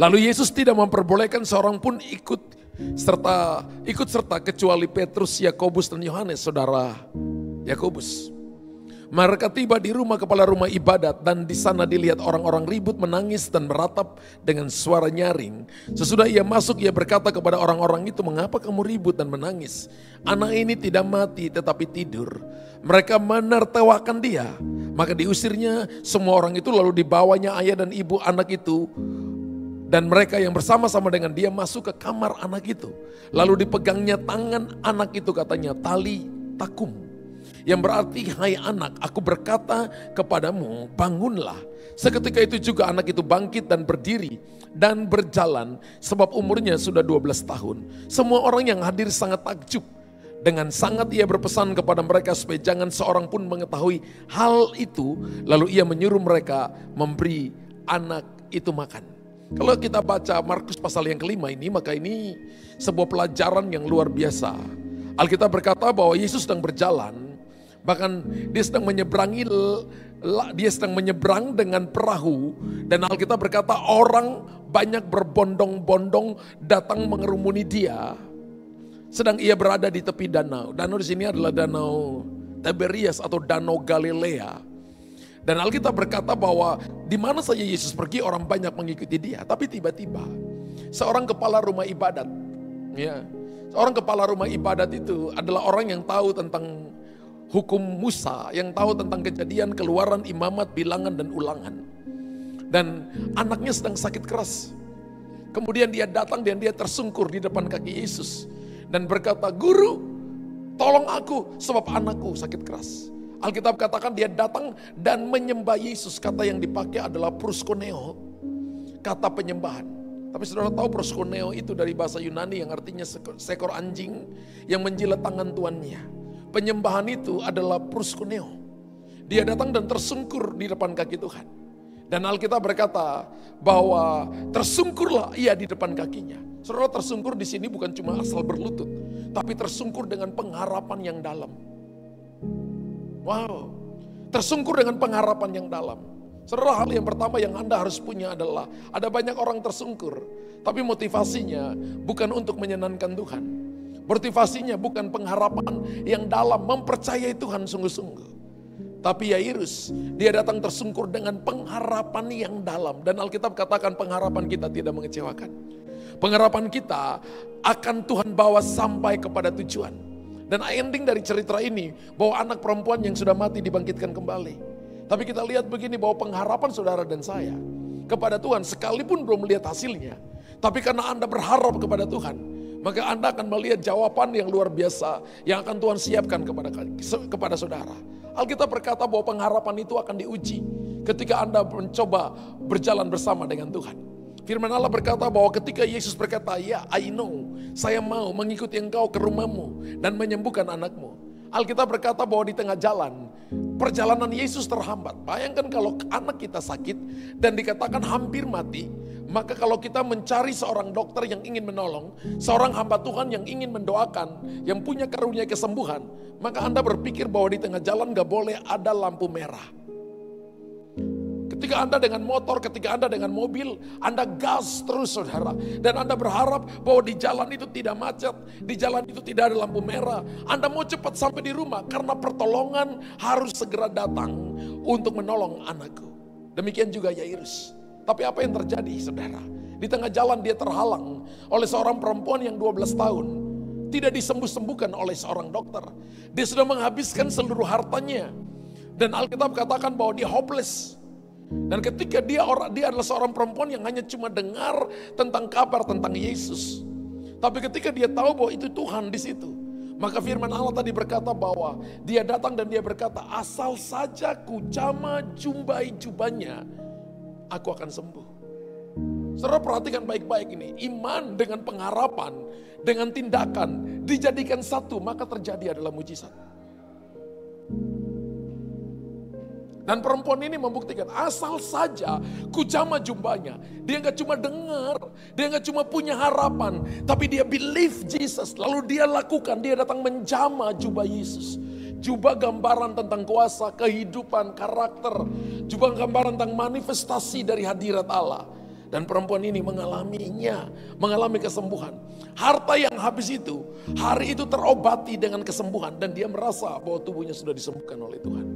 Lalu Yesus tidak memperbolehkan seorang pun ikut serta kecuali Petrus, Yakobus dan Yohanes, saudara Yakobus. Mereka tiba di rumah kepala rumah ibadat dan di sana dilihat orang-orang ribut, menangis dan meratap dengan suara nyaring. Sesudah ia masuk, ia berkata kepada orang-orang itu, "Mengapa kamu ribut dan menangis? Anak ini tidak mati tetapi tidur." Mereka menertawakan dia. Maka diusirnya semua orang itu, lalu dibawanya ayah dan ibu anak itu dan mereka yang bersama-sama dengan dia masuk ke kamar anak itu. Lalu dipegangnya tangan anak itu, katanya, "Tali takum." Yang berarti, "Hai anak, aku berkata kepadamu, bangunlah." Seketika itu juga anak itu bangkit dan berdiri dan berjalan, sebab umurnya sudah 12 tahun. Semua orang yang hadir sangat takjub. Dengan sangat ia berpesan kepada mereka supaya jangan seorang pun mengetahui hal itu. Lalu ia menyuruh mereka memberi anak itu makan. Kalau kita baca Markus pasal yang kelima ini, maka ini sebuah pelajaran yang luar biasa. Alkitab berkata bahwa Yesus sedang berjalan. Bahkan dia sedang menyeberang dengan perahu, dan Alkitab berkata orang banyak berbondong-bondong datang mengerumuni dia. Sedang ia berada di tepi danau. Danau di sini adalah danau Tiberias atau danau Galilea. Dan Alkitab berkata bahwa di mana saja Yesus pergi orang banyak mengikuti dia. Tapi tiba-tiba seorang kepala rumah ibadat, ya, seorang kepala rumah ibadat itu adalah orang yang tahu tentang hukum Musa, yang tahu tentang Kejadian, Keluaran, Imamat, Bilangan dan Ulangan. Dan anaknya sedang sakit keras. Kemudian dia datang dan dia tersungkur di depan kaki Yesus dan berkata, "Guru, tolong aku sebab anakku sakit keras." Alkitab katakan dia datang dan menyembah Yesus. Kata yang dipakai adalah proskuneo, kata penyembahan. Tapi saudara tahu proskuneo itu dari bahasa Yunani yang artinya seekor anjing yang menjilat tangan tuannya. Penyembahan itu adalah proskuneo. Dia datang dan tersungkur di depan kaki Tuhan. Dan Alkitab berkata bahwa tersungkurlah ia di depan kakinya. Saudara, tersungkur di sini bukan cuma asal berlutut, tapi tersungkur dengan pengharapan yang dalam. Wow, tersungkur dengan pengharapan yang dalam. Saudara, hal yang pertama yang Anda harus punya adalah ada banyak orang tersungkur, tapi motivasinya bukan untuk menyenangkan Tuhan. Motivasinya bukan pengharapan yang dalam, mempercayai Tuhan sungguh-sungguh. Tapi Yairus, dia datang tersungkur dengan pengharapan yang dalam. Dan Alkitab katakan pengharapan kita tidak mengecewakan. Pengharapan kita akan Tuhan bawa sampai kepada tujuan. Dan ending dari cerita ini, bahwa anak perempuan yang sudah mati dibangkitkan kembali. Tapi kita lihat begini, bahwa pengharapan saudara dan saya kepada Tuhan, sekalipun belum melihat hasilnya, tapi karena Anda berharap kepada Tuhan, maka Anda akan melihat jawaban yang luar biasa yang akan Tuhan siapkan kepada saudara. Alkitab berkata bahwa pengharapan itu akan diuji ketika Anda mencoba berjalan bersama dengan Tuhan. Firman Allah berkata bahwa ketika Yesus berkata, "Ya, I know, saya mau mengikuti engkau ke rumahmu dan menyembuhkan anakmu." Alkitab berkata bahwa di tengah jalan, perjalanan Yesus terhambat. Bayangkan kalau anak kita sakit dan dikatakan hampir mati. Maka kalau kita mencari seorang dokter yang ingin menolong, seorang hamba Tuhan yang ingin mendoakan, yang punya karunia kesembuhan, maka Anda berpikir bahwa di tengah jalan gak boleh ada lampu merah. Ketika Anda dengan motor, ketika Anda dengan mobil, Anda gas terus saudara. Dan Anda berharap bahwa di jalan itu tidak macet, di jalan itu tidak ada lampu merah. Anda mau cepat sampai di rumah karena pertolongan harus segera datang untuk menolong anakku. Demikian juga Yairus. Tapi apa yang terjadi saudara? Di tengah jalan dia terhalang oleh seorang perempuan yang 12 tahun. Tidak disembuh-sembuhkan oleh seorang dokter. Dia sudah menghabiskan seluruh hartanya. Dan Alkitab katakan bahwa dia hopeless. Dan ketika dia adalah seorang perempuan yang hanya cuma dengar tentang kabar tentang Yesus. Tapi ketika dia tahu bahwa itu Tuhan di situ, maka firman Allah tadi berkata bahwa dia datang dan dia berkata, "Asal saja ku jama jumbai jubahnya, aku akan sembuh." Saudara perhatikan baik-baik ini. Iman dengan pengharapan, dengan tindakan dijadikan satu, maka terjadi adalah mujizat. Dan perempuan ini membuktikan, asal saja ku jama jubahnya. Dia gak cuma dengar, dia gak cuma punya harapan, tapi dia believe Jesus. Lalu dia lakukan, dia datang menjama jubah Yesus. Jubah gambaran tentang kuasa, kehidupan, karakter. Jubah gambaran tentang manifestasi dari hadirat Allah. Dan perempuan ini mengalami kesembuhan. Harta yang habis itu, hari itu terobati dengan kesembuhan. Dan dia merasa bahwa tubuhnya sudah disembuhkan oleh Tuhan.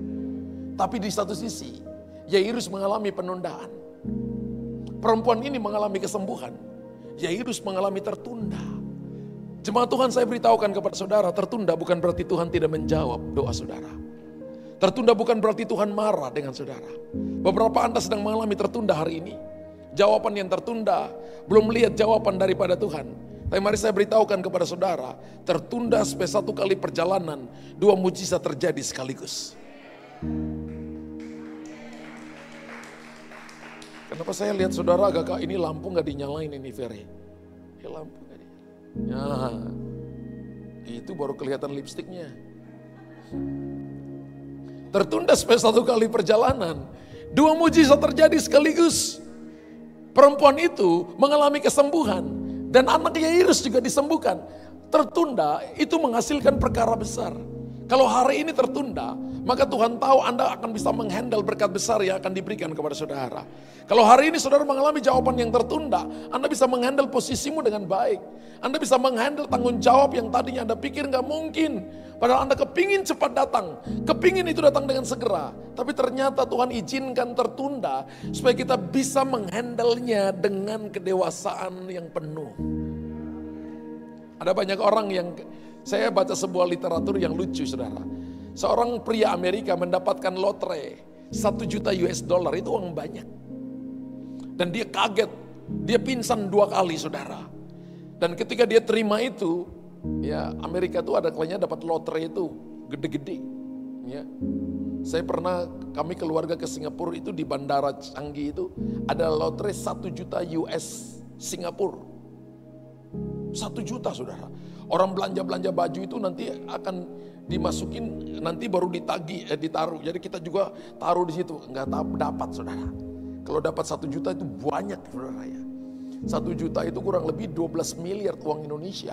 Tapi di satu sisi, Yairus mengalami penundaan. Perempuan ini mengalami kesembuhan. Yairus mengalami tertunda. Jemaat Tuhan, saya beritahukan kepada saudara, tertunda bukan berarti Tuhan tidak menjawab doa saudara. Tertunda bukan berarti Tuhan marah dengan saudara. Beberapa Anda sedang mengalami tertunda hari ini. Jawaban yang tertunda, belum melihat jawaban daripada Tuhan. Tapi mari saya beritahukan kepada saudara, tertunda sampai 1 kali perjalanan, 2 mujizat terjadi sekaligus. Kenapa saya lihat saudara agak ini lampu gak dinyalain ini Ferry? Lampu gak dinyalain. Itu baru kelihatan lipstiknya. Tertunda sampai 1 kali perjalanan, 2 mujizat terjadi sekaligus. Perempuan itu mengalami kesembuhan dan anak Yairus juga disembuhkan. Tertunda itu menghasilkan perkara besar. Kalau hari ini tertunda, maka Tuhan tahu Anda akan bisa menghandle berkat besar yang akan diberikan kepada saudara. Kalau hari ini saudara mengalami jawaban yang tertunda, Anda bisa menghandle posisimu dengan baik. Anda bisa menghandle tanggung jawab yang tadinya Anda pikir gak mungkin. Padahal Anda kepingin cepat datang, kepingin itu datang dengan segera. Tapi ternyata Tuhan izinkan tertunda supaya kita bisa menghandle-nya dengan kedewasaan yang penuh. Ada banyak orang yang, saya baca sebuah literatur yang lucu saudara. Seorang pria Amerika mendapatkan lotre 1 juta US dollar, itu uang banyak. Dan dia kaget, dia pingsan 2 kali saudara. Dan ketika dia terima itu, ya Amerika itu ada kalanya dapat lotre itu gede-gede. Ya. Saya pernah, kami keluarga ke Singapura itu di Bandara Changi itu ada lotre 1 juta US Singapura. 1 juta saudara. Orang belanja-belanja baju itu nanti akan dimasukin, nanti baru ditaruh. Jadi kita juga taruh di situ, nggak dapat saudara. Kalau dapat 1 juta itu banyak saudara ya. 1 juta itu kurang lebih 12 miliar uang Indonesia.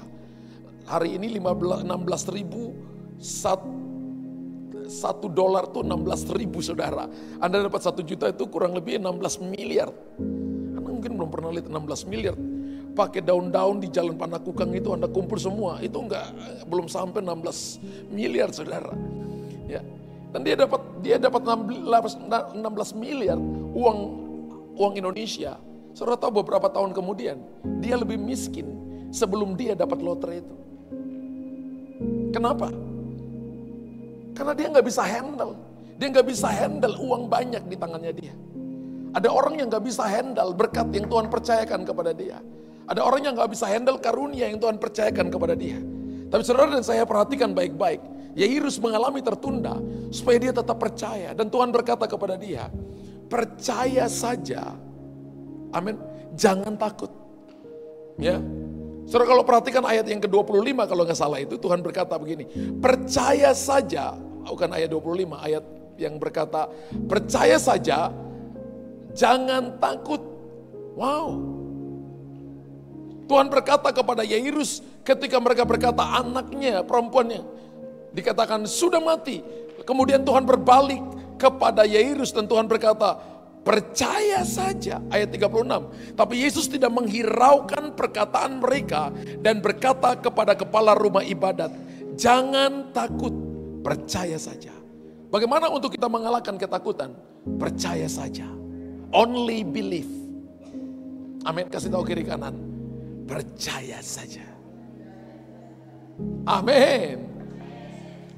Hari ini 16 ribu, 1 dolar tuh 16 ribu saudara. Anda dapat 1 juta itu kurang lebih 16 miliar. Anda mungkin belum pernah lihat 16 miliar. Pakai daun-daun di jalan Panakukang itu Anda kumpul semua. Itu belum sampai 16 miliar saudara. Ya. Dan dia dapat 16 miliar uang Indonesia. Saudara tahu beberapa tahun kemudian dia lebih miskin sebelum dia dapat lotre itu. Kenapa? Karena dia nggak bisa handle. Dia nggak bisa handle uang banyak di tangannya dia. Ada orang yang nggak bisa handle berkat yang Tuhan percayakan kepada dia. Ada orang yang nggak bisa handle karunia yang Tuhan percayakan kepada dia. Tapi saudara dan saya perhatikan baik-baik. Yairus mengalami tertunda supaya dia tetap percaya. Dan Tuhan berkata kepada dia, percaya saja. Amin. Jangan takut. Ya. Saudara kalau perhatikan ayat yang ke-25 kalau nggak salah itu Tuhan berkata begini. Percaya saja. Bukan ayat 25, ayat yang berkata percaya saja, jangan takut. Wow. Tuhan berkata kepada Yairus ketika mereka berkata anaknya, perempuannya dikatakan sudah mati. Kemudian Tuhan berbalik kepada Yairus dan Tuhan berkata, percaya saja. Ayat 36. Tapi Yesus tidak menghiraukan perkataan mereka dan berkata kepada kepala rumah ibadat, jangan takut, percaya saja. Bagaimana untuk kita mengalahkan ketakutan? Percaya saja. Only believe. Amin. Kasih tahu kiri kanan. Percaya saja. Amin.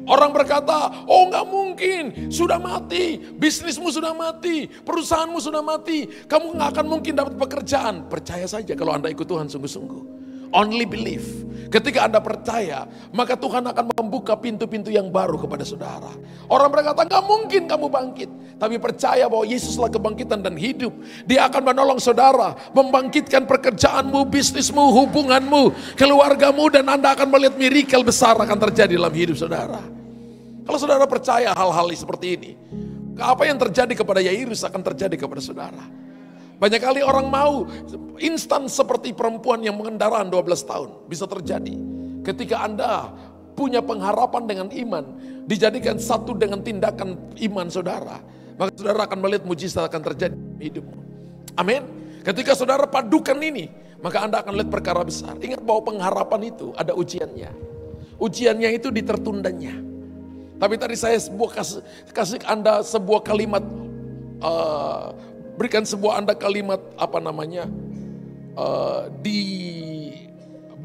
Orang berkata, oh nggak mungkin, sudah mati, bisnismu sudah mati, perusahaanmu sudah mati, kamu nggak akan mungkin dapat pekerjaan. Percaya saja kalau Anda ikut Tuhan sungguh-sungguh. Only believe. Ketika Anda percaya, maka Tuhan akan membuka pintu-pintu yang baru kepada saudara. Orang berkata, nggak mungkin kamu bangkit. Tapi percaya bahwa Yesuslah kebangkitan dan hidup. Dia akan menolong saudara, membangkitkan pekerjaanmu, bisnismu, hubunganmu, keluargamu, dan Anda akan melihat miracle besar akan terjadi dalam hidup saudara. Kalau saudara percaya hal-hal seperti ini, apa yang terjadi kepada Yairus akan terjadi kepada saudara. Banyak kali orang mau instan seperti perempuan yang mengendaraan 12 tahun. Bisa terjadi ketika Anda punya pengharapan dengan iman, dijadikan satu dengan tindakan iman saudara, maka saudara akan melihat mujizat akan terjadi di hidupmu. Amin. Ketika saudara padukan ini, maka Anda akan lihat perkara besar. Ingat bahwa pengharapan itu ada ujiannya. Ujiannya itu di tertundanya. Tapi tadi saya kasih Anda sebuah kalimat, berikan sebuah Anda kalimat di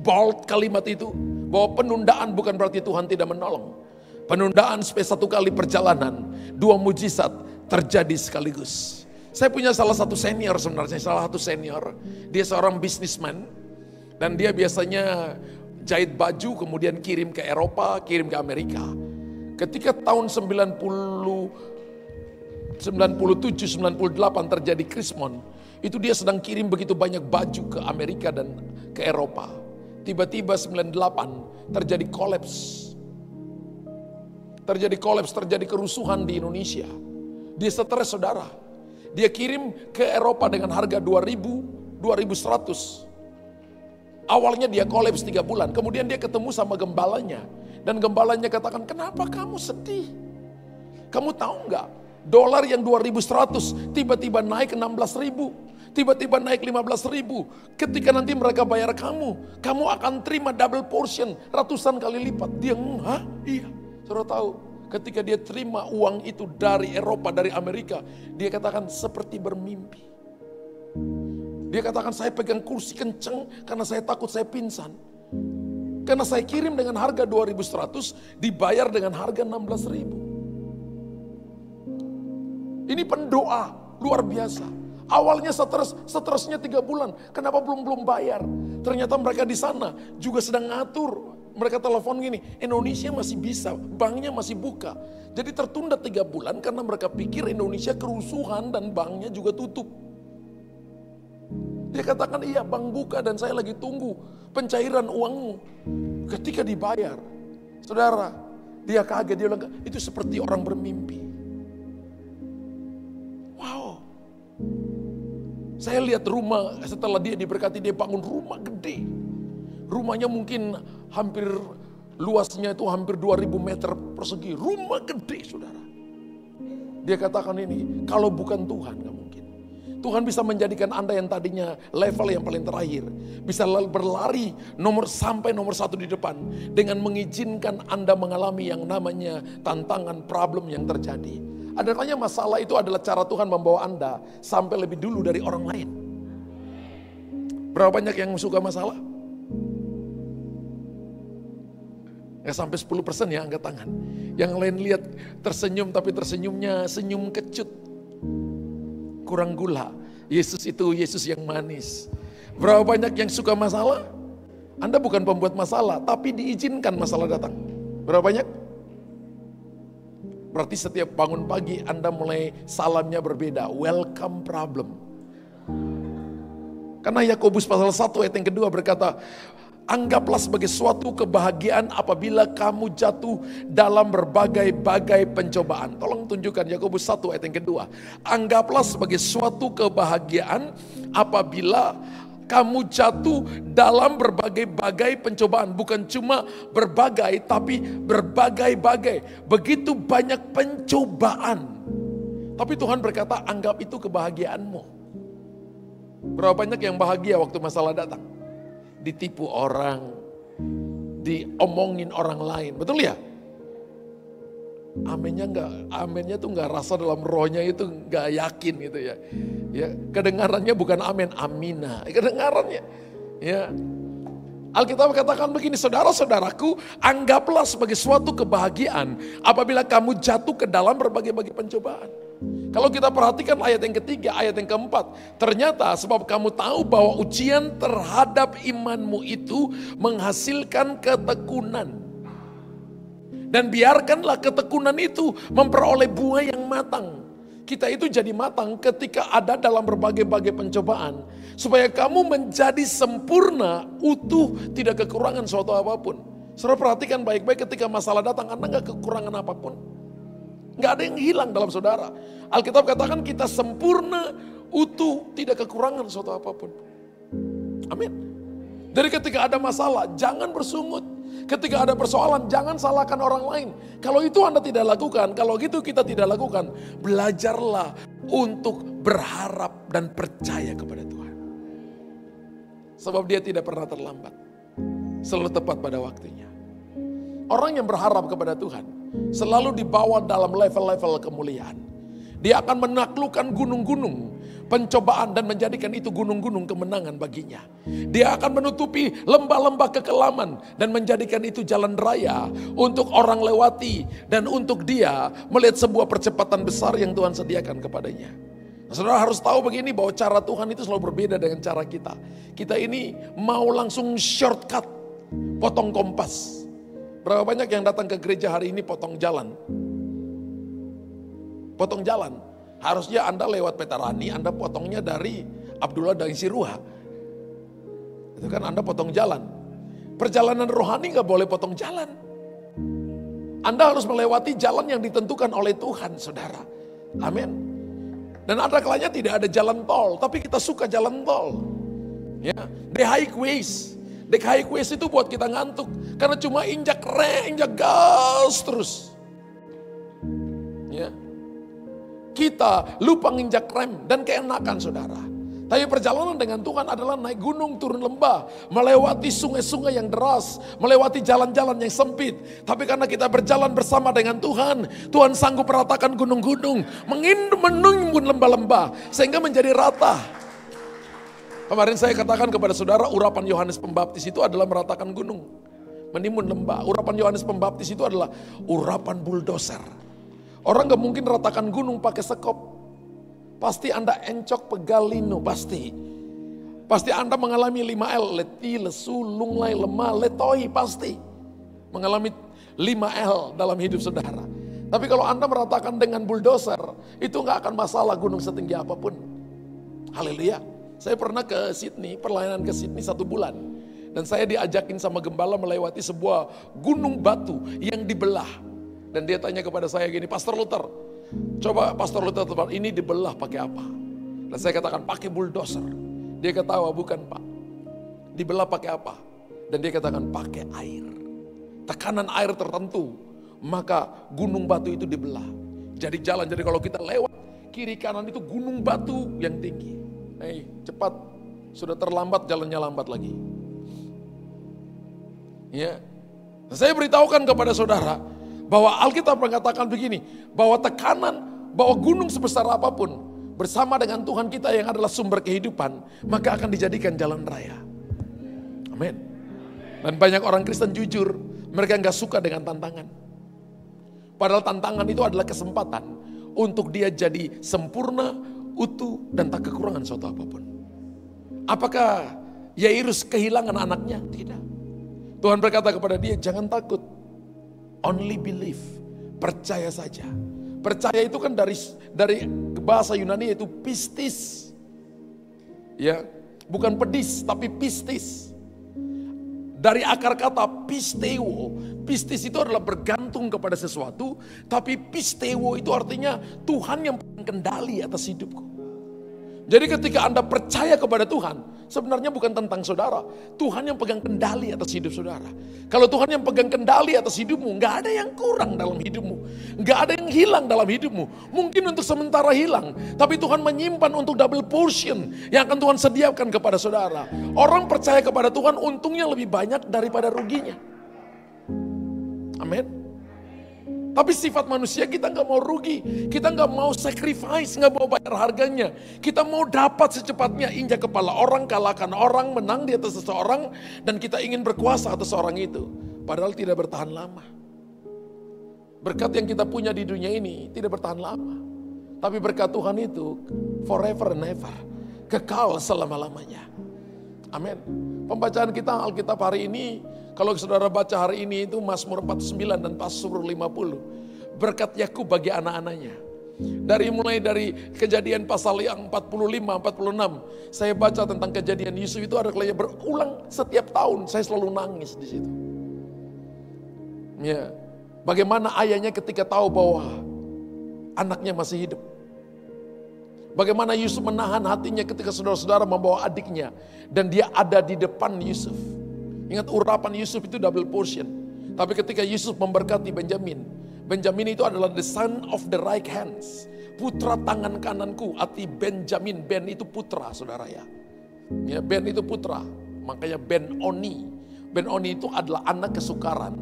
bold kalimat itu. Bahwa penundaan bukan berarti Tuhan tidak menolong. Penundaan supaya satu kali perjalanan, 2 mujizat terjadi sekaligus. Saya punya salah satu senior sebenarnya, dia seorang businessman dan dia biasanya jahit baju kemudian kirim ke Eropa, kirim ke Amerika. Ketika tahun 97-98 terjadi Krismon, itu dia sedang kirim begitu banyak baju ke Amerika dan ke Eropa. Tiba-tiba 98 terjadi kolaps. Terjadi kerusuhan di Indonesia. Dia stres saudara. Dia kirim ke Eropa dengan harga 2.100. Awalnya dia kolaps 3 bulan. Kemudian dia ketemu sama gembalanya. Dan gembalanya katakan, kenapa kamu sedih? Kamu tahu nggak? Dolar yang 2.100 tiba-tiba naik ke 16.000. Tiba-tiba naik 15.000. Ketika nanti mereka bayar kamu akan terima double portion, ratusan kali lipat. Dia, hah? Iya. Saudara tahu? Ketika dia terima uang itu dari Eropa, dari Amerika, dia katakan seperti bermimpi. Dia katakan saya pegang kursi kenceng karena saya takut saya pingsan. Karena saya kirim dengan harga 2.100, dibayar dengan harga 16.000. Ini pendoa luar biasa. Awalnya stresnya 3 bulan, kenapa belum bayar? Ternyata mereka di sana juga sedang ngatur. Mereka telepon gini, Indonesia masih bisa, banknya masih buka. Jadi tertunda 3 bulan karena mereka pikir Indonesia kerusuhan dan banknya juga tutup. Dia katakan iya bank buka dan saya lagi tunggu pencairan uangmu. Ketika dibayar, saudara, dia kaget, dia bilang itu seperti orang bermimpi. Wow. Saya lihat rumah setelah dia diberkati, dia bangun rumah gede. Rumahnya mungkin hampir luasnya itu hampir 2.000 meter persegi. Rumah gede saudara. Dia katakan ini, kalau bukan Tuhan gak mungkin. Tuhan bisa menjadikan Anda yang tadinya level yang paling terakhir. Bisa berlari sampai nomor 1 di depan. Dengan mengizinkan Anda mengalami yang namanya tantangan, problem yang terjadi. Adanya masalah itu adalah cara Tuhan membawa Anda sampai lebih dulu dari orang lain. Berapa banyak yang suka masalah? Gak sampai 10% ya angkat tangan. Yang lain lihat tersenyum tapi tersenyumnya senyum kecut. Kurang gula. Yesus itu Yesus yang manis. Berapa banyak yang suka masalah? Anda bukan pembuat masalah tapi diizinkan masalah datang. Berapa banyak? Berarti setiap bangun pagi Anda mulai salamnya berbeda. Welcome problem. Karena Yakobus pasal 1 ayat yang kedua berkata, anggaplah sebagai suatu kebahagiaan apabila kamu jatuh dalam berbagai-bagai pencobaan. Tolong tunjukkan Yakobus 1 ayat yang kedua. Anggaplah sebagai suatu kebahagiaan apabila kamu jatuh dalam berbagai-bagai pencobaan. Bukan cuma berbagai, tapi berbagai-bagai. Begitu banyak pencobaan. Tapi Tuhan berkata, anggap itu kebahagiaanmu. Berapa banyak yang bahagia waktu masalah datang? Ditipu orang, diomongin orang lain, betul ya? Amennya tuh nggak rasa dalam rohnya itu nggak yakin gitu ya. Ya, kedengarannya bukan amin, amina, kedengarannya. Ya, Alkitab katakan begini, saudara-saudaraku, anggaplah sebagai suatu kebahagiaan apabila kamu jatuh ke dalam berbagai-bagai pencobaan. Kalau kita perhatikan ayat yang ketiga, ayat yang keempat, ternyata sebab kamu tahu bahwa ujian terhadap imanmu itu menghasilkan ketekunan. Dan biarkanlah ketekunan itu memperoleh buah yang matang. Kita itu jadi matang ketika ada dalam berbagai-bagai pencobaan. Supaya kamu menjadi sempurna, utuh, tidak kekurangan suatu apapun. Saudara perhatikan baik-baik ketika masalah datang, Anda gak kekurangan apapun. Gak ada yang hilang dalam saudara. Alkitab katakan kita sempurna, utuh, tidak kekurangan suatu apapun. Amin. Jadi ketika ada masalah, jangan bersungut. Ketika ada persoalan, jangan salahkan orang lain. Kalau itu Anda tidak lakukan, kalau gitu kita tidak lakukan. Belajarlah untuk berharap dan percaya kepada Tuhan. Sebab dia tidak pernah terlambat. Selalu tepat pada waktunya. Orang yang berharap kepada Tuhan selalu dibawa dalam level-level kemuliaan. Dia akan menaklukkan gunung-gunung pencobaan dan menjadikan itu gunung-gunung kemenangan baginya. Dia akan menutupi lembah-lembah kekelaman dan menjadikan itu jalan raya untuk orang lewati dan untuk dia melihat sebuah percepatan besar yang Tuhan sediakan kepadanya. Nah, saudara harus tahu begini bahwa cara Tuhan itu selalu berbeda dengan cara kita. Kita ini mau langsung shortcut, potong kompas. Berapa banyak yang datang ke gereja hari ini potong jalan? Potong jalan. Harusnya Anda lewat Petarani, Anda potongnya dari Abdullah dari Siruha. Itu kan Anda potong jalan. Perjalanan rohani gak boleh potong jalan. Anda harus melewati jalan yang ditentukan oleh Tuhan, saudara. Amin. Dan ada kalanya tidak ada jalan tol, tapi kita suka jalan tol. Ya, the highways. The highways itu buat kita ngantuk. Karena cuma injak gas terus. Ya. Kita lupa nginjak rem dan keenakan, saudara. Tapi perjalanan dengan Tuhan adalah naik gunung, turun lembah, melewati sungai-sungai yang deras, melewati jalan-jalan yang sempit. Tapi karena kita berjalan bersama dengan Tuhan, Tuhan sanggup meratakan gunung-gunung, menimbun lembah-lembah, sehingga menjadi rata. Kemarin saya katakan kepada saudara, urapan Yohanes Pembaptis itu adalah meratakan gunung, menimbun lembah. Urapan Yohanes Pembaptis itu adalah urapan bulldozer. Orang gak mungkin ratakan gunung pakai sekop. Pasti Anda encok pegalino, pasti. Pasti Anda mengalami 5L, leti, lesu, lunglai, lemah, letoi, pasti. Mengalami 5L dalam hidup saudara. Tapi kalau Anda meratakan dengan bulldozer, itu gak akan masalah gunung setinggi apapun. Haleluya. Saya pernah ke Sydney, perlayanan ke Sydney 1 bulan. Dan saya diajakin sama gembala melewati sebuah gunung batu yang dibelah. Dan dia tanya kepada saya gini, Pastor Luther, coba Pastor Luther ini dibelah pakai apa? Dan saya katakan pakai bulldozer. Dia ketawa, bukan Pak. Dibelah pakai apa? Dan dia katakan pakai air. Tekanan air tertentu, maka gunung batu itu dibelah. Jadi jalan, jadi kalau kita lewat kiri kanan itu gunung batu yang tinggi. Cepat, sudah terlambat jalannya lambat lagi. Ya, saya beritahukan kepada saudara bahwa Alkitab mengatakan begini, bahwa tekanan, bahwa gunung sebesar apapun bersama dengan Tuhan kita yang adalah sumber kehidupan, maka akan dijadikan jalan raya. Amin. Dan banyak orang Kristen jujur, mereka gak suka dengan tantangan. Padahal tantangan itu adalah kesempatan untuk dia jadi sempurna, utuh, dan tak kekurangan suatu apapun. Apakah Yairus kehilangan anaknya? Tidak. Tuhan berkata kepada dia, jangan takut. Only believe. Percaya saja. Percaya itu kan dari bahasa Yunani yaitu pistis. Ya, bukan pedis tapi pistis. Dari akar kata pisteo. Pistis itu adalah bergantung kepada sesuatu, tapi pisteo itu artinya Tuhan yang pegang kendali atas hidupku. Jadi ketika Anda percaya kepada Tuhan, sebenarnya bukan tentang saudara. Tuhan yang pegang kendali atas hidup saudara. Kalau Tuhan yang pegang kendali atas hidupmu, gak ada yang kurang dalam hidupmu. Gak ada yang hilang dalam hidupmu. Mungkin untuk sementara hilang, tapi Tuhan menyimpan untuk double portion yang akan Tuhan sediakan kepada saudara. Orang percaya kepada Tuhan untungnya lebih banyak daripada ruginya. Amin. Tapi sifat manusia kita gak mau rugi. Kita gak mau sacrifice, gak mau bayar harganya. Kita mau dapat secepatnya, injak kepala orang, kalahkan orang, menang di atas seseorang. Dan kita ingin berkuasa atas orang itu. Padahal tidak bertahan lama. Berkat yang kita punya di dunia ini tidak bertahan lama. Tapi berkat Tuhan itu forever and ever. Kekal selama-lamanya. Amin. Pembacaan kita Alkitab hari ini, kalau saudara baca hari ini itu Mazmur 49 dan Mazmur 50. Berkat Yakub bagi anak-anaknya. Mulai dari Kejadian pasal yang 45, 46. Saya baca tentang kejadian Yusuf itu ada kalanya berulang setiap tahun. Saya selalu nangis di situ. Ya. Bagaimana ayahnya ketika tahu bahwa anaknya masih hidup. Bagaimana Yusuf menahan hatinya ketika saudara-saudara membawa adiknya. Dan dia ada di depan Yusuf. Ingat urapan Yusuf itu double portion. Tapi ketika Yusuf memberkati Benjamin. Benjamin itu adalah the son of the right hands. Putra tangan kananku. Arti Benjamin. Ben itu putra saudara ya. Ya, Ben itu putra. Makanya Ben-Oni. Ben-Oni itu adalah anak kesukaran.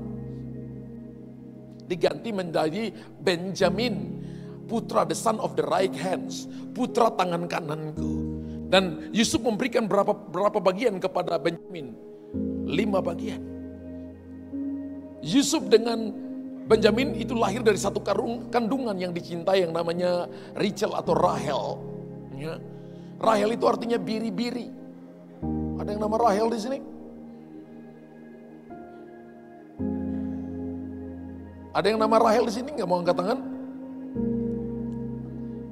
Diganti menjadi Benjamin, putra the son of the right hands, putra tangan kananku. Dan Yusuf memberikan berapa bagian kepada Benjamin? 5 bagian. Yusuf dengan Benjamin itu lahir dari satu kandungan yang dicintai yang namanya Rachel atau Rahel. Ya. Rahel itu artinya biri-biri. Ada yang nama Rahel di sini? Ada yang nama Rahel di sini? Nggak mau angkat tangan?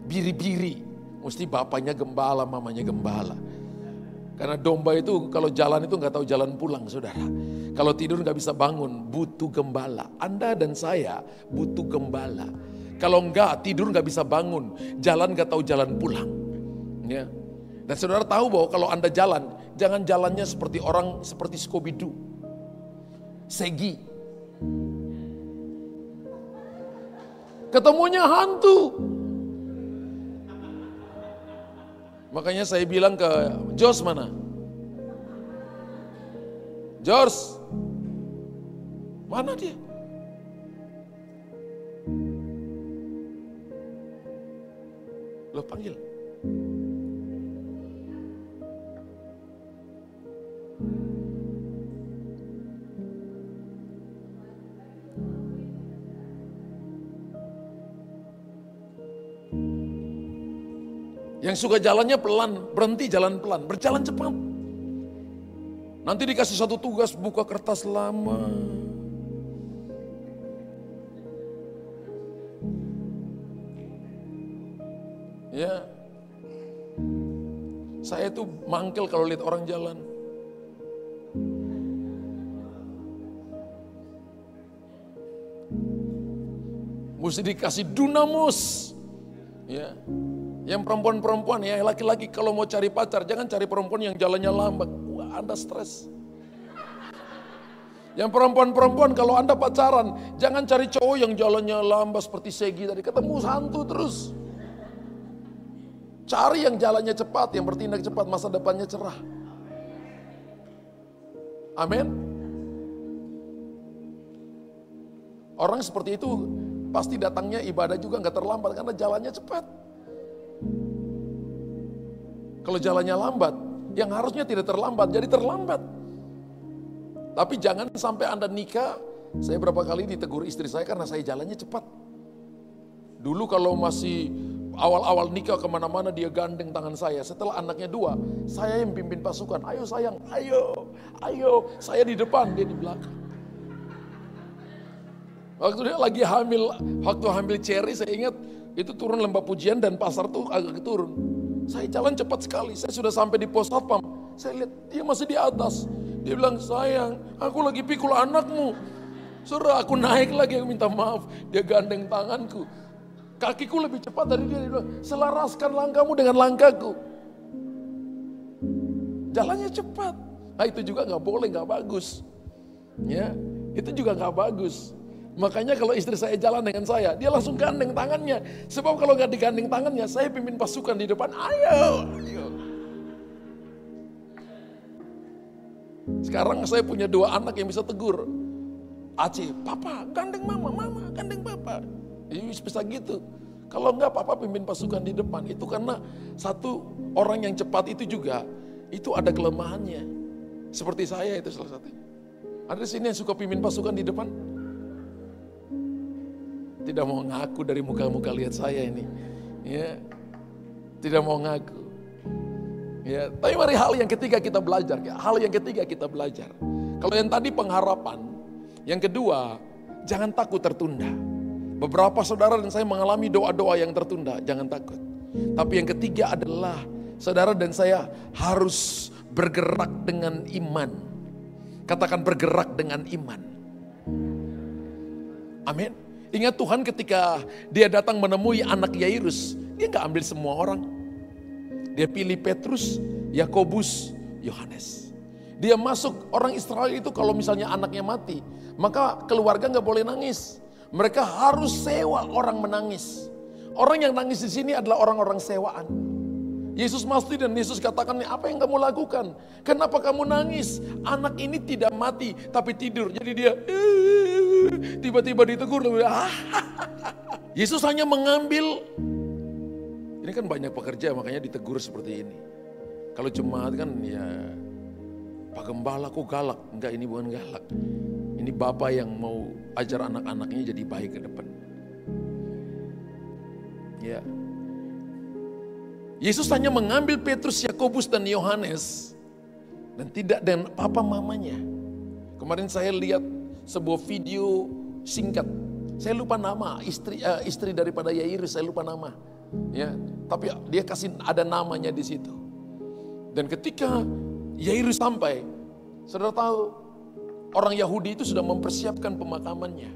Biri-biri. Mesti bapaknya gembala, mamanya gembala. Karena domba itu kalau jalan itu nggak tahu jalan pulang, saudara. Kalau tidur nggak bisa bangun, butuh gembala. Anda dan saya butuh gembala. Kalau nggak tidur nggak bisa bangun, jalan nggak tahu jalan pulang. Ya. Dan saudara tahu bahwa kalau Anda jalan, jangan jalannya seperti Scooby-Doo. Segi. Ketemunya hantu. Makanya saya bilang ke Jos mana? Jos, mana dia? Lo panggil. Yang suka jalannya pelan, berhenti jalan pelan, berjalan cepat. Nanti dikasih satu tugas, buka kertas lama. Ya, saya tuh mangkel kalau lihat orang jalan. Mesti dikasih dunamus. Ya. Yang perempuan-perempuan ya, laki-laki kalau mau cari pacar jangan cari perempuan yang jalannya lambat. Wah, Anda stres. Yang perempuan-perempuan kalau Anda pacaran jangan cari cowok yang jalannya lambat seperti Segi tadi, ketemu hantu terus. Cari yang jalannya cepat, yang bertindak cepat, masa depannya cerah. Amin. Orang seperti itu pasti datangnya ibadah juga nggak terlambat karena jalannya cepat. Kalau jalannya lambat, yang harusnya tidak terlambat, jadi terlambat. Tapi jangan sampai Anda nikah, saya berapa kali ditegur istri saya karena saya jalannya cepat. Dulu kalau masih awal-awal nikah kemana-mana dia gandeng tangan saya. Setelah anaknya 2, saya yang pimpin pasukan. Ayo sayang, ayo. Saya di depan, dia di belakang. Waktu dia lagi hamil Cherry, saya ingat itu turun lembah pujian dan pasar tuh agak turun. Saya jalan cepat sekali, saya sudah sampai di pos satpam. Saya lihat dia masih di atas. Dia bilang, sayang, aku lagi pikul anakmu. Saudara, aku naik lagi, aku minta maaf. Dia gandeng tanganku. Kakiku lebih cepat dari dia. Dia bilang, selaraskan langkahmu dengan langkahku. Jalannya cepat. Nah itu juga gak boleh, gak bagus. Ya, itu juga gak bagus. Makanya kalau istri saya jalan dengan saya, dia langsung gandeng tangannya. Sebab kalau gak digandeng tangannya, saya pimpin pasukan di depan, ayo. Sekarang saya punya 2 anak yang bisa tegur. Aceh, papa gandeng mama gandeng papa. Bisa gitu. Kalau enggak papa pimpin pasukan di depan. Itu karena satu orang yang cepat itu juga, itu ada kelemahannya. Seperti saya itu salah satunya. Ada di sini yang suka pimpin pasukan di depan? Tidak mau ngaku dari muka-muka lihat saya ini. Ya. Tidak mau ngaku. Ya, tapi mari hal yang ketiga kita belajar. Kalau yang tadi pengharapan, yang kedua, jangan takut tertunda. Beberapa saudara dan saya mengalami doa-doa yang tertunda, jangan takut. Tapi yang ketiga adalah saudara dan saya harus bergerak dengan iman. Katakan bergerak dengan iman. Amin. Ingat Tuhan ketika dia datang menemui anak Yairus, dia gak ambil semua orang. Dia pilih Petrus, Yakobus, Yohanes. Dia masuk, orang Israel itu kalau misalnya anaknya mati, maka keluarga gak boleh nangis. Mereka harus sewa orang menangis. Orang yang nangis di sini adalah orang-orang sewaan. Yesus mati dan Yesus katakan, apa yang kamu lakukan? Kenapa kamu nangis? Anak ini tidak mati tapi tidur. Jadi dia tiba-tiba ditegur. Yesus hanya mengambil, ini kan banyak pekerja makanya ditegur seperti ini. Kalau jemaat kan ya, Pak Gembala kok galak? Enggak, ini bukan galak. Ini Bapak yang mau ajar anak-anaknya jadi baik ke depan. Ya. Yesus hanya mengambil Petrus, Yakobus dan Yohanes dan tidak dengan papa mamanya. Kemarin saya lihat sebuah video singkat. Saya lupa nama istri daripada Yairus, saya lupa nama. Ya, tapi dia kasih ada namanya di situ. Dan ketika Yairus sampai, saudara tahu orang Yahudi itu sudah mempersiapkan pemakamannya.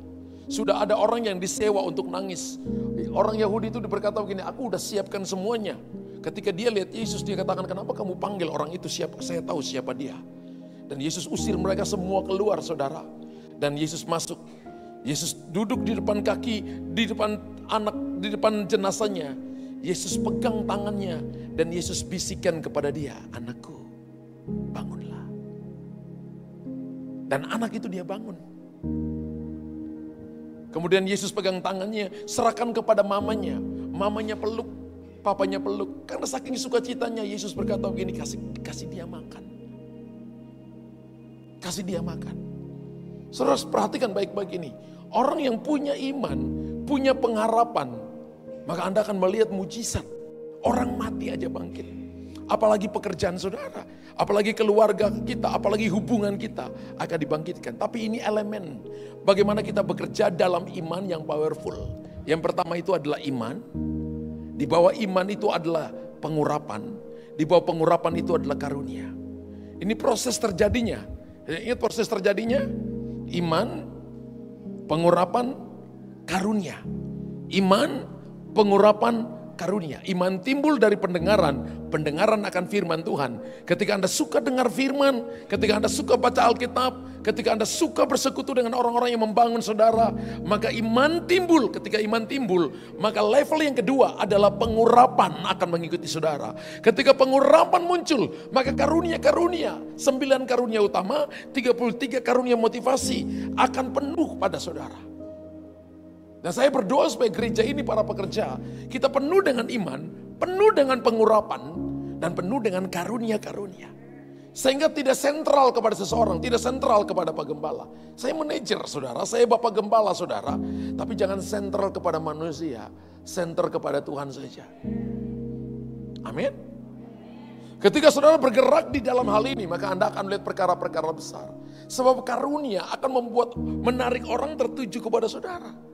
Sudah ada orang yang disewa untuk nangis. Orang Yahudi itu berkata begini, aku udah siapkan semuanya. Ketika dia lihat Yesus, dia katakan, kenapa kamu panggil orang itu siapa? Saya tahu siapa dia. Dan Yesus usir mereka semua keluar, saudara. Dan Yesus masuk. Yesus duduk di depan kaki, di depan anak, di depan jenazahnya. Yesus pegang tangannya dan Yesus bisikan kepada dia, anakku, bangunlah. Dan anak itu dia bangun. Kemudian Yesus pegang tangannya, serahkan kepada mamanya. Mamanya peluk, papanya peluk. Karena saking sukacitanya Yesus berkata begini, kasih dia makan. Kasih dia makan. Saudara perhatikan baik-baik ini. Orang yang punya iman, punya pengharapan, maka Anda akan melihat mujizat. Orang mati aja bangkit. Apalagi pekerjaan saudara, apalagi keluarga kita, apalagi hubungan kita akan dibangkitkan. Tapi ini elemen bagaimana kita bekerja dalam iman yang powerful. Yang pertama itu adalah iman. Di bawah iman itu adalah pengurapan. Di bawah pengurapan itu adalah karunia. Ini proses terjadinya. Ingat proses terjadinya? Iman, pengurapan, karunia. Iman, pengurapan, karunia. Iman timbul dari pendengaran, pendengaran akan firman Tuhan. Ketika Anda suka dengar firman, ketika Anda suka baca Alkitab, ketika Anda suka bersekutu dengan orang-orang yang membangun saudara, maka iman timbul. Ketika iman timbul, maka level yang kedua adalah pengurapan akan mengikuti saudara. Ketika pengurapan muncul, maka karunia-karunia, 9 karunia utama, 33 karunia motivasi akan penuh pada saudara. Dan saya berdoa supaya gereja ini, para pekerja, kita penuh dengan iman, penuh dengan pengurapan, dan penuh dengan karunia-karunia. Sehingga tidak sentral kepada seseorang, tidak sentral kepada Pak Gembala. Saya manajer saudara, saya Bapak Gembala saudara, tapi jangan sentral kepada manusia, senter kepada Tuhan saja. Amin. Ketika saudara bergerak di dalam hal ini, maka Anda akan melihat perkara-perkara besar. Sebab karunia akan menarik orang tertuju kepada saudara.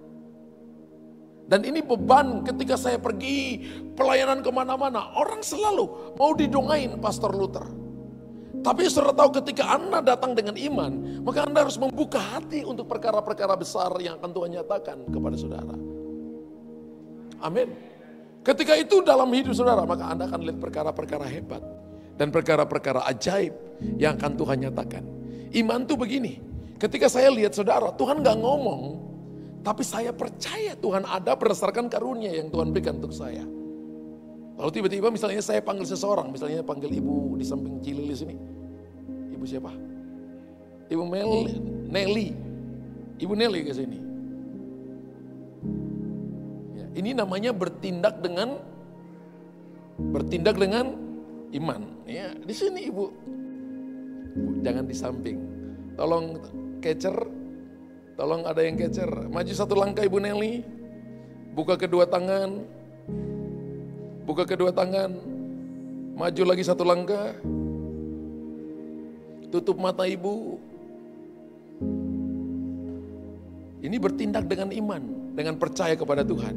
Dan ini beban ketika saya pergi pelayanan kemana-mana. Orang selalu mau didongain Pastor Luther. Tapi saudara tahu ketika Anda datang dengan iman, maka Anda harus membuka hati untuk perkara-perkara besar yang akan Tuhan nyatakan kepada saudara. Amin. Ketika itu dalam hidup saudara, maka Anda akan lihat perkara-perkara hebat. Dan perkara-perkara ajaib yang akan Tuhan nyatakan. Iman itu begini, ketika saya lihat saudara, Tuhan gak ngomong, tapi saya percaya Tuhan ada berdasarkan karunia yang Tuhan berikan untuk saya. Lalu tiba-tiba misalnya saya panggil seseorang, misalnya panggil ibu di samping Cilili sini. Ibu siapa? Ibu Nelly. Ibu Nelly ke sini. Ya, ini namanya bertindak dengan iman. Ya, di sini ibu. Jangan di samping. Tolong catcher. Tolong ada yang kecer, maju satu langkah Ibu Nelly, buka kedua tangan, maju lagi satu langkah, tutup mata Ibu. Ini bertindak dengan iman, dengan percaya kepada Tuhan.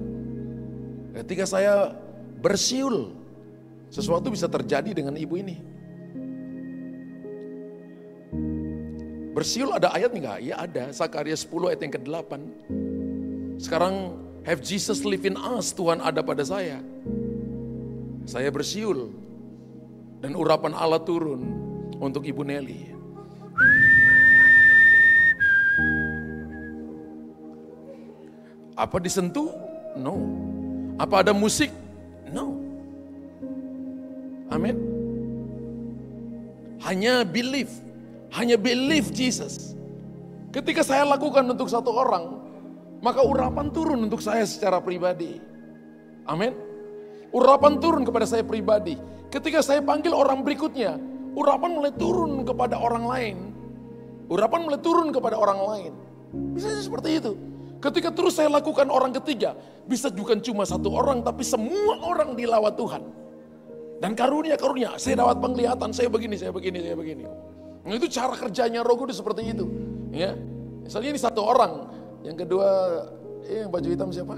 Ketika saya bersiul, sesuatu bisa terjadi dengan Ibu ini. Bersiul ada ayat enggak? Ya ada, Zakaria 10 ayat yang ke-8. Sekarang have Jesus live in us, Tuhan ada pada saya. Saya bersiul dan urapan Allah turun untuk Ibu Nelly. Apa disentuh? No. Apa ada musik? No. Amin. Hanya believe Jesus. Ketika saya lakukan untuk satu orang, maka urapan turun untuk saya secara pribadi. Amin. Urapan turun kepada saya pribadi. Ketika saya panggil orang berikutnya, urapan mulai turun kepada orang lain. Urapan mulai turun kepada orang lain. Bisa seperti itu. Ketika terus saya lakukan orang ketiga, bisa bukan cuma satu orang, tapi semua orang dilawat Tuhan. Dan karunia, saya dapat penglihatan, saya begini. Nah, itu cara kerjanya Roh Kudus seperti itu. Ya, misalnya ini satu orang, yang kedua, yang baju hitam siapa?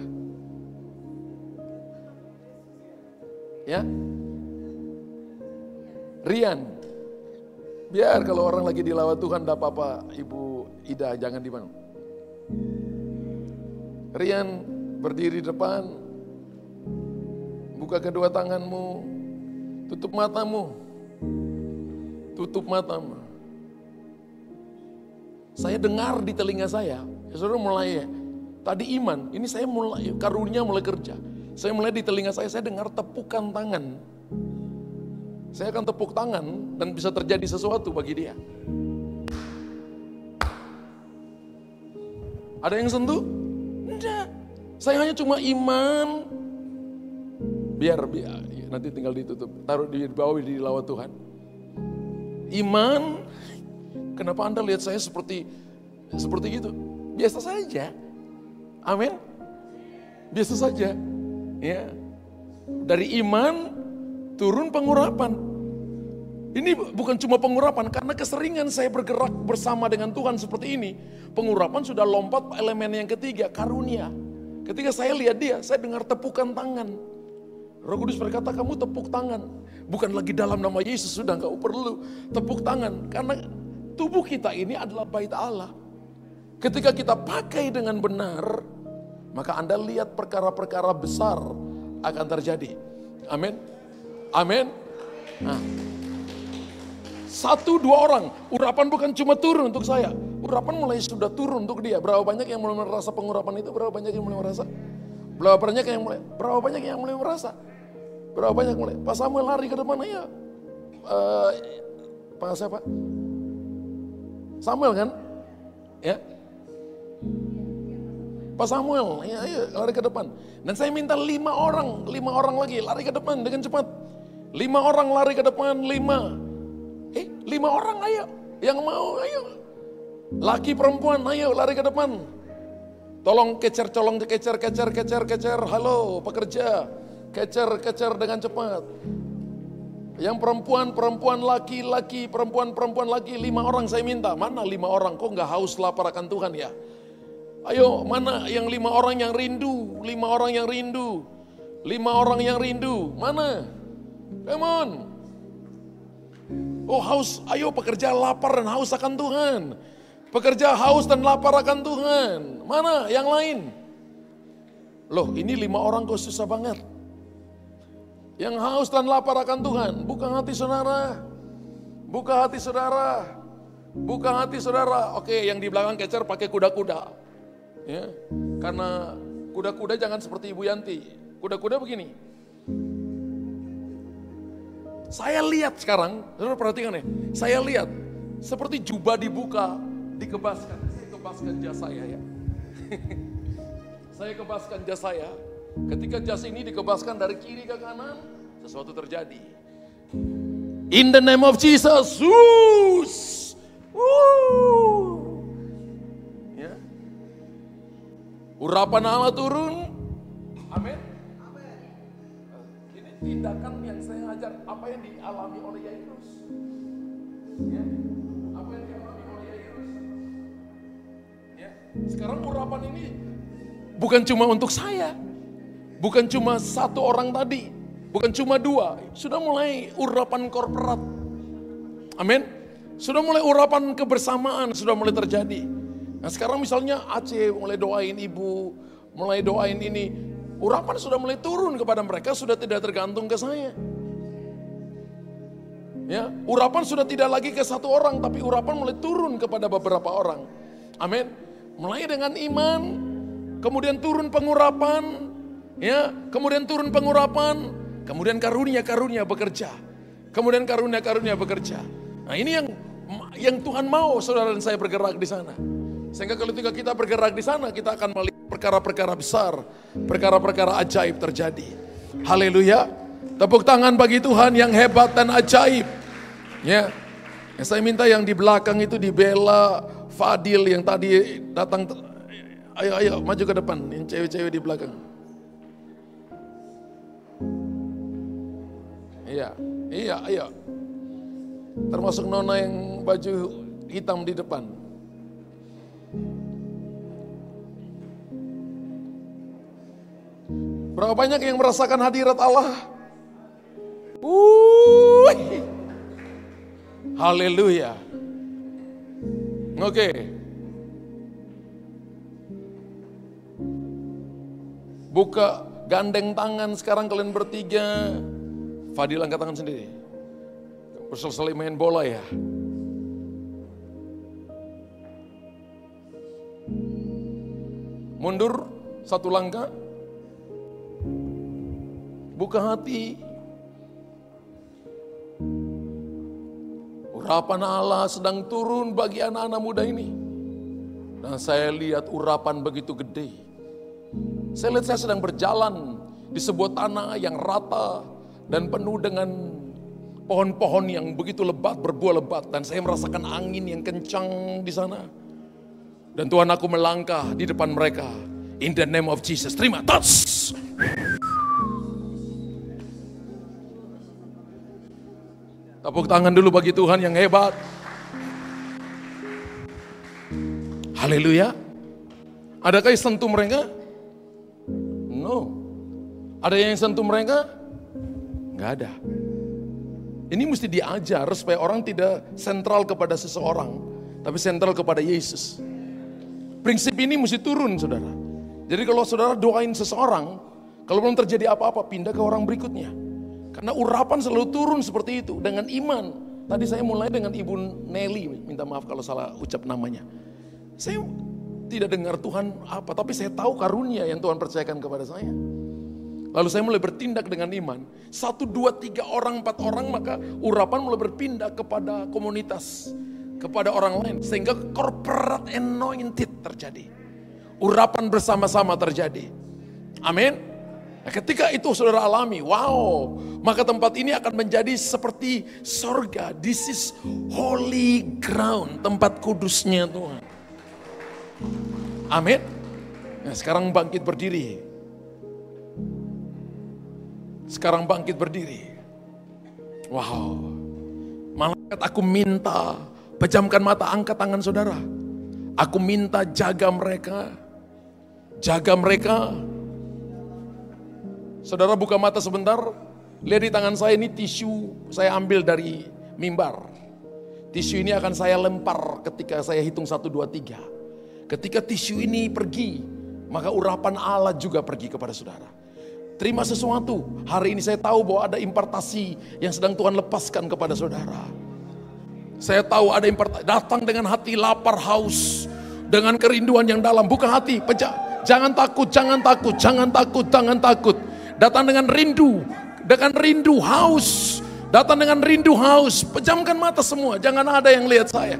Ya, Rian. Biar kalau orang lagi dilawat Tuhan, tidak apa-apa, Ibu Ida, jangan dibangun. Rian berdiri depan, buka kedua tanganmu, tutup matamu. Saya dengar di telinga saya, saudara mulai tadi iman, ini saya mulai karunia mulai kerja. Saya mulai di telinga saya dengar tepukan tangan. Saya akan tepuk tangan dan bisa terjadi sesuatu bagi dia. Ada yang sentuh? Enggak. Saya hanya cuma iman. Biar nanti tinggal ditutup, taruh di bawah di lawat Tuhan. Iman. Kenapa Anda lihat saya seperti itu? Biasa saja. Amin. Biasa saja. Ya. Dari iman turun pengurapan. Ini bukan cuma pengurapan, karena keseringan saya bergerak bersama dengan Tuhan seperti ini. Pengurapan sudah lompat elemen yang ketiga, karunia. Ketika saya lihat dia, saya dengar tepukan tangan. Roh Kudus berkata, kamu tepuk tangan. Bukan lagi dalam nama Yesus, sudah enggak perlu tepuk tangan. Karena tubuh kita ini adalah bait Allah. Ketika kita pakai dengan benar, maka Anda lihat perkara-perkara besar akan terjadi. Amin. Amin. Nah, 1-2 orang, urapan bukan cuma turun untuk saya. Urapan mulai sudah turun untuk dia. Berapa banyak yang mulai merasa pengurapan itu? Berapa banyak yang mulai merasa? Berapa banyak yang mulai merasa? Berapa banyak mulai? Pak Samuel lari ke depan aja. Pak siapa? Samuel kan? Ya. Pak Samuel, ya, ayo lari ke depan. Dan saya minta 5 orang lagi lari ke depan dengan cepat. 5 orang lari ke depan, 5 orang ayo, yang mau ayo. Laki perempuan ayo lari ke depan. Tolong kecer, halo pekerja. Kecer dengan cepat. Yang perempuan, laki, perempuan, laki, 5 orang saya minta. Mana 5 orang, kok gak haus lapar akan Tuhan ya? Ayo, mana yang 5 orang yang rindu? 5 orang yang rindu. 5 orang yang rindu, mana? Come on. Oh haus, ayo pekerja lapar dan haus akan Tuhan. Pekerja haus dan lapar akan Tuhan. Mana yang lain? Loh ini 5 orang kok susah banget. Yang haus dan lapar akan Tuhan. Buka hati saudara. Buka hati saudara. Buka hati saudara. Oke, yang di belakang kecer pakai kuda-kuda. Ya, karena kuda-kuda jangan seperti Ibu Yanti. Kuda-kuda begini. Saya lihat sekarang, saudara perhatikan ya. Saya lihat seperti jubah dibuka, dikebaskan. Saya kebaskan jas saya ya. Saya kebaskan jas saya. Ketika jas ini dikebaskan dari kiri ke kanan, sesuatu terjadi. In the name of Jesus. Ya. Urapan Allah turun. Amin. Ini tindakan yang saya ajar, apa yang dialami oleh Yairus. Ya. Apa yang dialami oleh Yairus. Ya. Sekarang urapan ini bukan cuma untuk saya. Bukan cuma 1 orang tadi. Bukan cuma 2. Sudah mulai urapan korporat. Amin. Sudah mulai urapan kebersamaan. Sudah mulai terjadi. Nah sekarang misalnya Aceh mulai doain ibu. Mulai doain ini. Urapan sudah mulai turun kepada mereka. Sudah tidak tergantung ke saya. Ya, urapan sudah tidak lagi ke 1 orang. Tapi urapan mulai turun kepada beberapa orang. Amin. Mulai dengan iman. Kemudian turun pengurapan. Ya, kemudian turun pengurapan, kemudian karunia bekerja. Kemudian karunia-karunia bekerja. Nah ini yang Tuhan mau saudara dan saya bergerak di sana. Sehingga ketika kita bergerak di sana, kita akan melihat perkara-perkara besar, perkara-perkara ajaib terjadi. Haleluya. Tepuk tangan bagi Tuhan yang hebat dan ajaib. Ya. Saya minta yang di belakang itu dibela, Fadil yang tadi datang. Ayo maju ke depan, yang cewek-cewek di belakang. Iya, ayo. Termasuk Nona yang baju hitam di depan. Berapa banyak yang merasakan hadirat Allah? Haleluya. Oke. Buka, gandeng tangan sekarang kalian bertiga. Fadil angkat tangan sendiri. Selesai main bola ya. Mundur satu langkah. Buka hati. Urapan Allah sedang turun bagi anak-anak muda ini. Dan saya lihat urapan begitu gede. Saya lihat saya sedang berjalan di sebuah tanah yang rata dan penuh dengan pohon-pohon yang begitu lebat, berbuah lebat. Dan saya merasakan angin yang kencang di sana. Dan Tuhan, aku melangkah di depan mereka. In the name of Jesus. Terima, touch. Tepuk tangan dulu bagi Tuhan yang hebat. Haleluya. Adakah yang sentuh mereka? No. Ada yang sentuh mereka? Nggak ada. Ini mesti diajar supaya orang tidak sentral kepada seseorang, tapi sentral kepada Yesus. Prinsip ini mesti turun, saudara. Jadi kalau saudara doain seseorang, kalau belum terjadi apa-apa, pindah ke orang berikutnya. Karena urapan selalu turun seperti itu, dengan iman. Tadi saya mulai dengan Ibu Nelly, minta maaf kalau salah ucap namanya. Saya tidak dengar Tuhan apa, tapi saya tahu karunia yang Tuhan percayakan kepada saya. Lalu saya mulai bertindak dengan iman. 1, 2, 3 orang, 4 orang, maka urapan mulai berpindah kepada komunitas, kepada orang lain. Sehingga corporate anointed terjadi. Urapan bersama-sama terjadi. Amin. Nah, ketika itu saudara alami, wow, maka tempat ini akan menjadi seperti sorga. This is holy ground, tempat kudusnya Tuhan. Amin. Nah, sekarang bangkit berdiri. Sekarang bangkit berdiri. Wow. Malaikat, aku minta, pejamkan mata, angkat tangan saudara. Aku minta jaga mereka. Jaga mereka. Saudara buka mata sebentar. Lihat di tangan saya ini tisu, saya ambil dari mimbar. Tisu ini akan saya lempar ketika saya hitung 1, 2, 3. Ketika tisu ini pergi, maka urapan Allah juga pergi kepada saudara. Terima sesuatu. Hari ini saya tahu bahwa ada impartasi yang sedang Tuhan lepaskan kepada saudara. Saya tahu ada impartasi. Datang dengan hati lapar, haus, dengan kerinduan yang dalam. Buka hati, pecah. Jangan takut, jangan takut, jangan takut, jangan takut. Datang dengan rindu haus. Datang dengan rindu haus. Pejamkan mata semua, jangan ada yang lihat saya.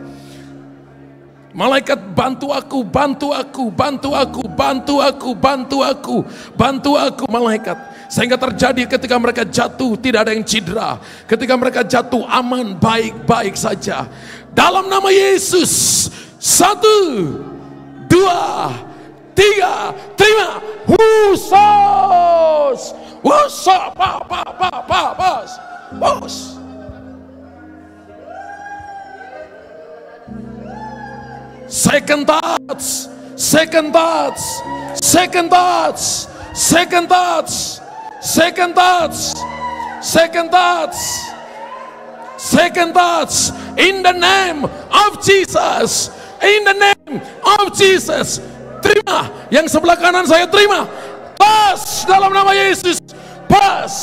Malaikat, bantu aku, bantu aku, bantu aku, bantu aku, bantu aku, bantu aku malaikat. Sehingga terjadi ketika mereka jatuh tidak ada yang cedera. Ketika mereka jatuh aman, baik-baik saja. Dalam nama Yesus. 1, 2, 3, terima. Husos. Husos. Bos. Second thoughts, second thoughts, second thoughts, second thoughts, second thoughts, second thoughts, second thoughts, in the name of Jesus, in the name of Jesus. Terima, yang sebelah kanan saya terima, pas dalam nama Yesus, pas.